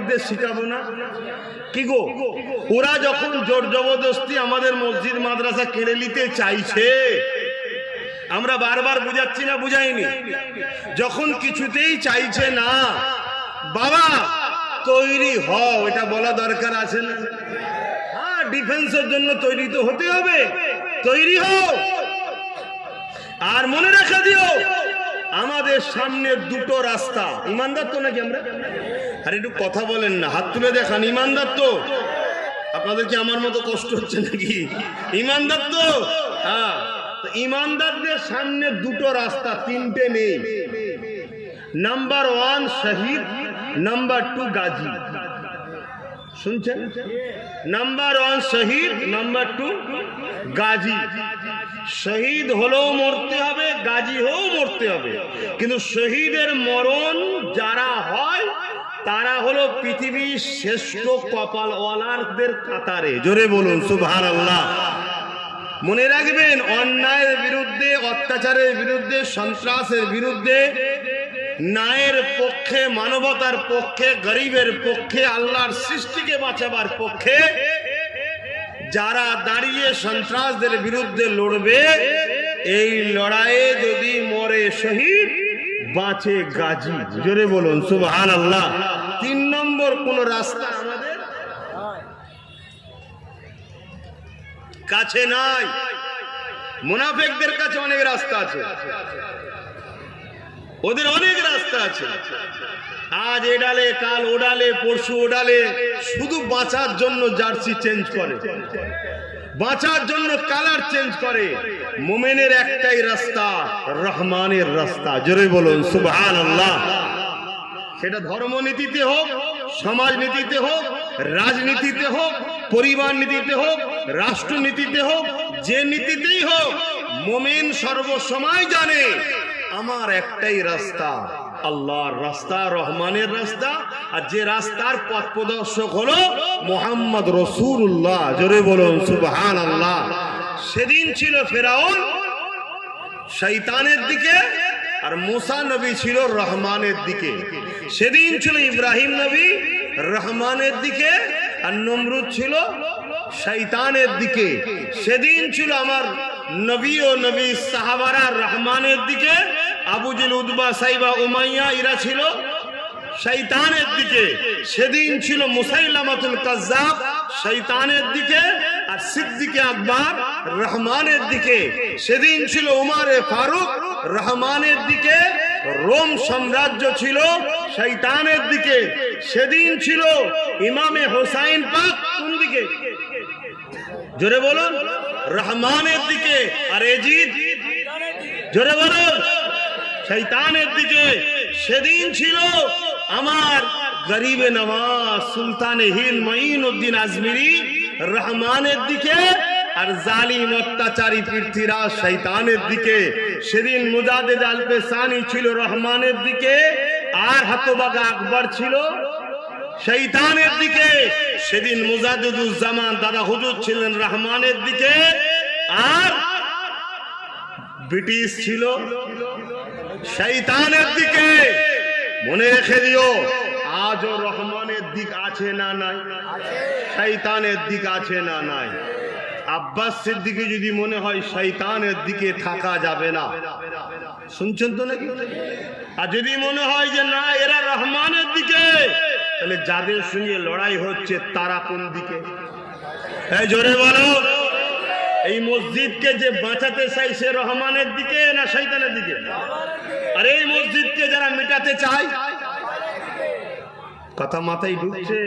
মুরিদদের শিখাবো না? কি গো, ওরা যখন জোর জবরদস্তি আমাদের মসজিদ মাদ্রাসা কেড়ে নিতে চাইছে, আমরা বারবার বুঝাচ্ছি না, বুঝাইনি? যখন কিছুতেই চাইছে না, বাবা তৈরি হও, এটা বলা দরকার আছে না? হ্যাঁ, ডিফেন্সের জন্য তৈরি তো হতে হবে, তৈরি হও। আর মনে রেখে দিও, আমাদের সামনে দুটো রাস্তা। ইমানদার তো নাকি আমরা? আর একটু কথা বলেন না, হাত তুলে দেখান। ইমানদার তো? আপনাদের কি আমার মতো কষ্ট হচ্ছে নাকি? ইমানদার তো? হ্যাঁ, ইমানদারদের সামনে দুটো রাস্তা, তিনটে নেই। নাম্বার 1 শহীদ, নাম্বার 2 গাজী। শুনছেন? নাম্বার 1 শহীদ, নাম্বার 2 গাজী। শহীদ হলেও মরতে হবে, গাজী হলেও মরতে হবে। কিন্তু শহীদের মরণ যারা হয় তারা হলো পৃথিবীর শ্রেষ্ঠ কপালওয়ালাদের কাতারে। জোরে বলুন সুবহানাল্লাহ। মনে রাখবেন, অন্যায়ের বিরুদ্ধে, অত্যাচারের বিরুদ্ধে, সন্ত্রাসের বিরুদ্ধে, ন্যায়ের পক্ষে, মানবতার পক্ষে, গরিবের পক্ষে, আল্লাহর সৃষ্টিকে বাঁচাবার পক্ষে যারা দাঁড়িয়ে সন্ত্রাসদের বিরুদ্ধে লড়বে, এই লড়াইয়ে যদি মরে শহীদ, বাঁচে গাজী। জোরে বলুন সুবহানাল্লাহ। 3 নম্বর কোন রাস্তা আমাদের কাছে নাই। মুনাফিকদের কাছে অনেক রাস্তা আছে, ওদের অনেক রাস্তা আছে। আজ এডালে, কাল ওডালে, পরশু ওডালে, শুধু বাঁচার জন্য জার্সি চেঞ্জ করে, বাঁচার জন্য কালার চেঞ্জ করে। মুমিনের একটাই রাস্তা, রহমানের রাস্তা। জোরে বলুন সুবহানাল্লাহ। সেটা ধর্মনীতিতে হোক, সমাজনীতিতে হোক, রাজনীতিতে হোক, পরিবার নীতিতে হোক, রাষ্ট্রনীতিতে হোক, যে নীতিতেই হোক, মুমিন সর্বসময় জানে আমার একটাই রাস্তা, আল্লাহর রাস্তা, রহমানের রাস্তা। আর যে রাস্তার পথ প্রদর্শক হলো মুহাম্মদ রাসূলুল্লাহ। জোরে বলুন সুবহানাল্লাহ। সেদিন ছিল ফেরাউন শয়তানের দিকে, আর মুসা নবী ছিল রহমানের দিকে। সেদিন ছিল ইব্রাহিম নবী রহমানের দিকে, আর নমরুদ ছিল শয়তানের দিকে। সেদিন ছিল আমার নবী ও নবী সাহাবারা রহমানের দিকে, Abu jail, Utba, Saiba, Umayya এরা ছিল শয়তানের দিকে। সেদিন ছিল মুসাইলামাতুল কাজ্জাব শয়তানের দিকে, আর সিদ্দিকে আকবর রহমানের দিকে। সেদিন ছিল উমারে ফারুক রহমানের দিকে, রোম সাম্রাজ্য ছিল শয়তানের দিকে। সেদিন ছিল ইমামে হোসাইন পাক কোন দিকে? জোরে বলুন, রহমানের দিকে। আর এজিদ, জোরে বলুন, শয়তানের দিকে। সেদিন ছিল আমার গরিবে নওয়াজ সুলতানে হিন্দ মঈনুদ্দিন আজমিরি রহমানের দিকে, আর জালিম অত্যাচারী পৃথ্বীরাজ শয়তানের দিকে। সেদিন মুজাদ্দিদ আল-পেসানি ছিল রহমানের দিকে, আর হতবাগা আকবর ছিল শয়তানের দিকে। সেদিন মুজাদ্দিদুজ্জামান দাদা হুজুর ছিলেন রহমানের দিকে, আর ব্রিটিশ ছিল শয়তানের দিকে। মনে রেখে দিও, আজও রহমানের দিক আছে না নাই? শয়তানের দিক আছে না নাই? আব্বাস সিদ্দিকী যদি মনে হয় শয়তানের দিকে থাকা যাবে না, শুনছেন তো নাকি? আর যদি মনে হয় যে না এরা রহমানের দিকে, তাহলে যাদের সঙ্গে লড়াই হচ্ছে তারা কোন দিকে? এই জোরে বলো। এই মসজিদকে যে বাঁচাতে চাই সে রহমানের দিকে না শয়তানের দিকে? আর এই মসজিদকে যারা মেটাতে চায়, কথা মাথায় ঢুকছে?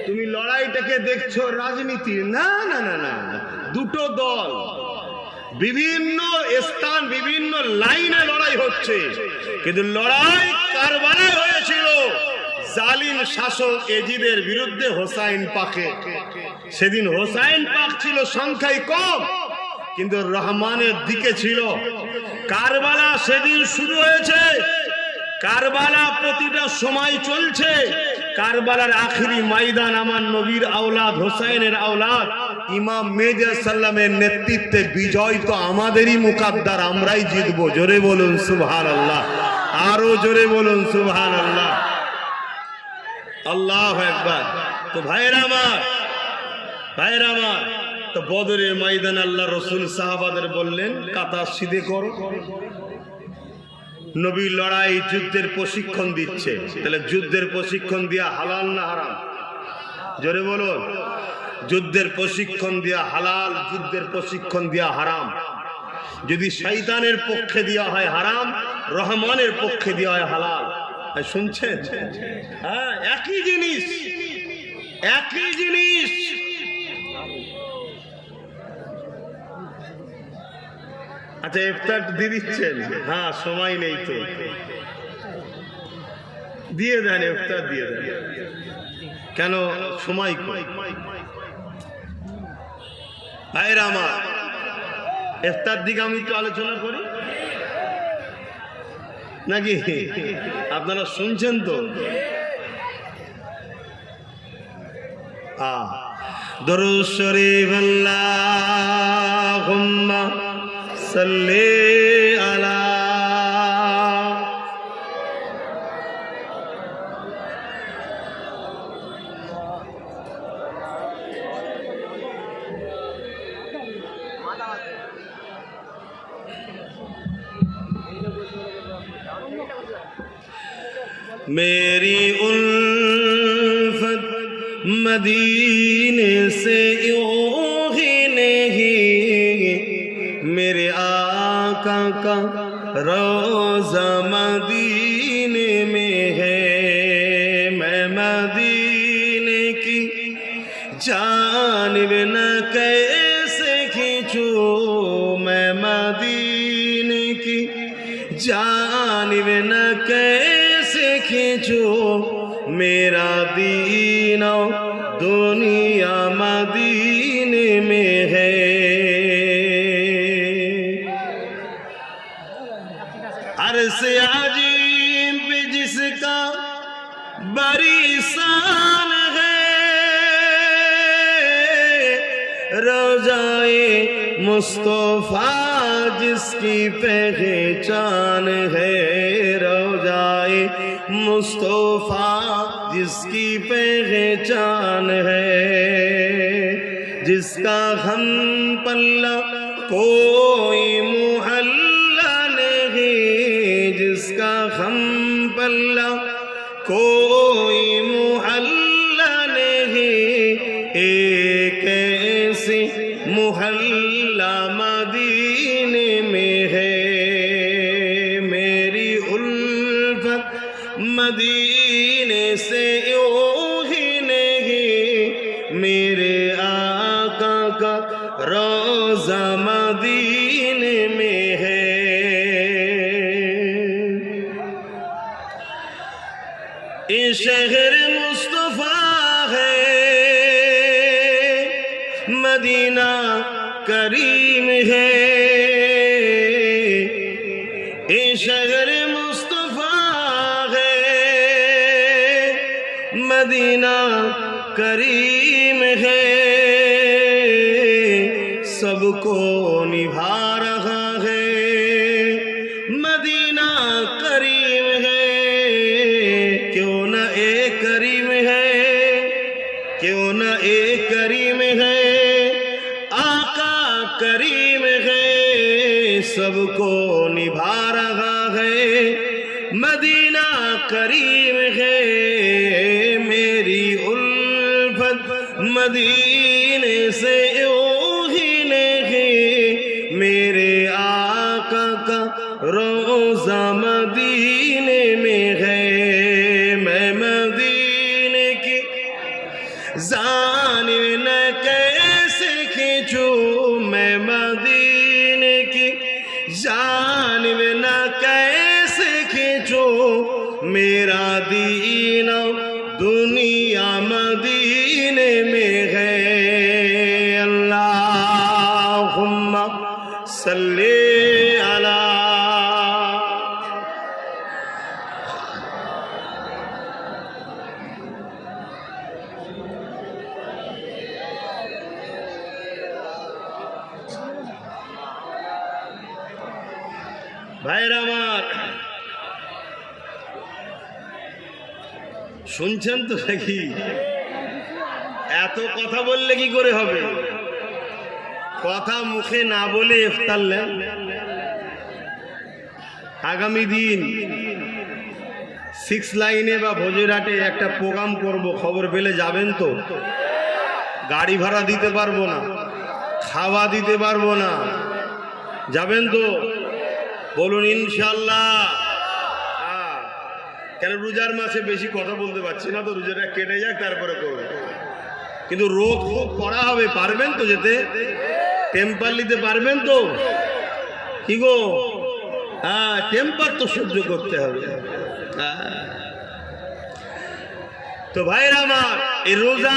তুমি লড়াইটাকে দেখছো রাজনীতি? না না না না, দুটো দল বিভিন্ন স্থান, বিভিন্ন লাইনে লড়াই হচ্ছে। কিন্তু লড়াই কারবালায় হয়েছিল জালিম শাসক এজিদের বিরুদ্ধে হোসাইন পাকে। সেদিন হোসাইন পাক ছিল সংখ্যায় কম, কিন্তু রহমানের দিকে ছিল। কারবালা সেদিন শুরু হয়েছে, কারবালা প্রতিটা সময় চলছে। কারবালার আখিরি ময়দান আমার নবীর আওলাদ হোসাইনের আওলাদ ইমাম মেজর সাল্লামের নেতৃত্বে বিজয় তো আমাদেরই মুকাদ্দার, আমরাই জিতবো। জোরে বলুন সুবহানাল্লাহ, আরো জোরে বলুন সুবহানাল্লাহ। আল্লাহু আকবার। তো ভাইরা আমার, তো বদরের ময়দানে আল্লাহ রসুল সাহাবাদের বললেন কাতার সিধে করো। নবী লড়াই যুদ্ধের প্রশিক্ষণ দিচ্ছে, তাহলে যুদ্ধের প্রশিক্ষণ দিয়া হালাল না হারাম? জোরে বলো। যুদ্ধের প্রশিক্ষণ দিয়া হালাল, যুদ্ধের প্রশিক্ষণ দিয়া হারাম। যদি শয়তানের পক্ষে দেওয়া হয় হারাম, রহমানের পক্ষে দেওয়া হয় হালাল। শুনছেন? হ্যাঁ, একই জিনিস, একই জিনিস। আচ্ছা, ইফতার দিয়ে দিচ্ছেন? হ্যাঁ, সময় নেই তো, দিয়ে দেন, ইফতার দিয়ে দেন। কেন সময় কই? ভাইরা আমার, ইফতার দিকে আমি একটু আলোচনা করি নাকি? আপনারা শুনছেন তো? দরুদ শরীফ আল্লাহুম্মা সাল্লি আলা मेरी उल्फत मदीने से यूं ही नहीं, मेरे आका का रोज़ा मदीने में है। मैं मदीने की जानिब न कैसे खींचूं, मैं मदीने की जानिब न कैसे खींचूं, मेरा दीन दुनिया मदीने में है। अर्श अजीम पे जिसका बड़ी शान है, रोज़ाए मुस्तफा जिसकी पहचान है, रोज़ाए मुस्तफा जिसकी पहचान है, जिसका हम पल्ला कोई मुहल्ला नहीं, जिसका हम पल्ला कोई मुहल्ला नहीं, एक ऐसी मुहल्ला मदीने में है। मेरी उल्फत मदीने से यूं ही नहीं, मेरे आका का रोज़ा मदीने में है। ये शहर मुस्तफा है, मदीना करीम है। ये शहर मुस्तफा है, मदीना करीम है। सबको निभा रहा है, मदीना करीम है। क्यों न एक करीम है, क्यों न एक करीम है, आका करीम है। सबको निभा रहा है, मदीना करीम है। मेरी उल्फत मदीने से यूं ही नहीं, मेरे आका का रोज़ा मदीने में है। मैं मदीने की जानिब न कैसे खींचूं, मैं मदीने की जानिब न कैसे खींचूं, मेरा दीन दुनिया मदीने में है। अल्लाहुम्मा सल्ली अला। ভাইরা আমার, শুনছেন তো নাকি? এত কথা বললে কি করে হবে? কথা মুখে না বলে ইফতার নেন। আগামী দিন 6 লাইনে বা ভোজেরহাটে একটা প্রোগ্রাম করব, খবর পেলে যাবেন তো? গাড়ি ভাড়া দিতে পারবো না, খাওয়া দিতে পারবো না, যাবেন তো? বলুন ইনশাআল্লাহ। কেন রোজার মাসে বেশি কথা বলতে পারছি না তো, রোজাটা কেটে যাক তারপরে করবো। কিন্তু রোগ খুব করা হবে, পারবেন তো যেতে? টেম্পার নিতে পারবেন তো? কি গো? হ্যাঁ, টেম্পার তো সহ্য করতে হবে। তো ভাইরা আমার, এই রোজা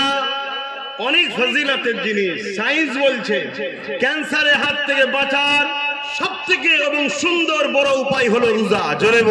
অনেক ফজিলতের জিনিস। সায়েন্স বলছে ক্যান্সারের হাত থেকে বাঁচার সবথেকে এবং সুন্দর বড় উপায় হলো রোজা। জোরে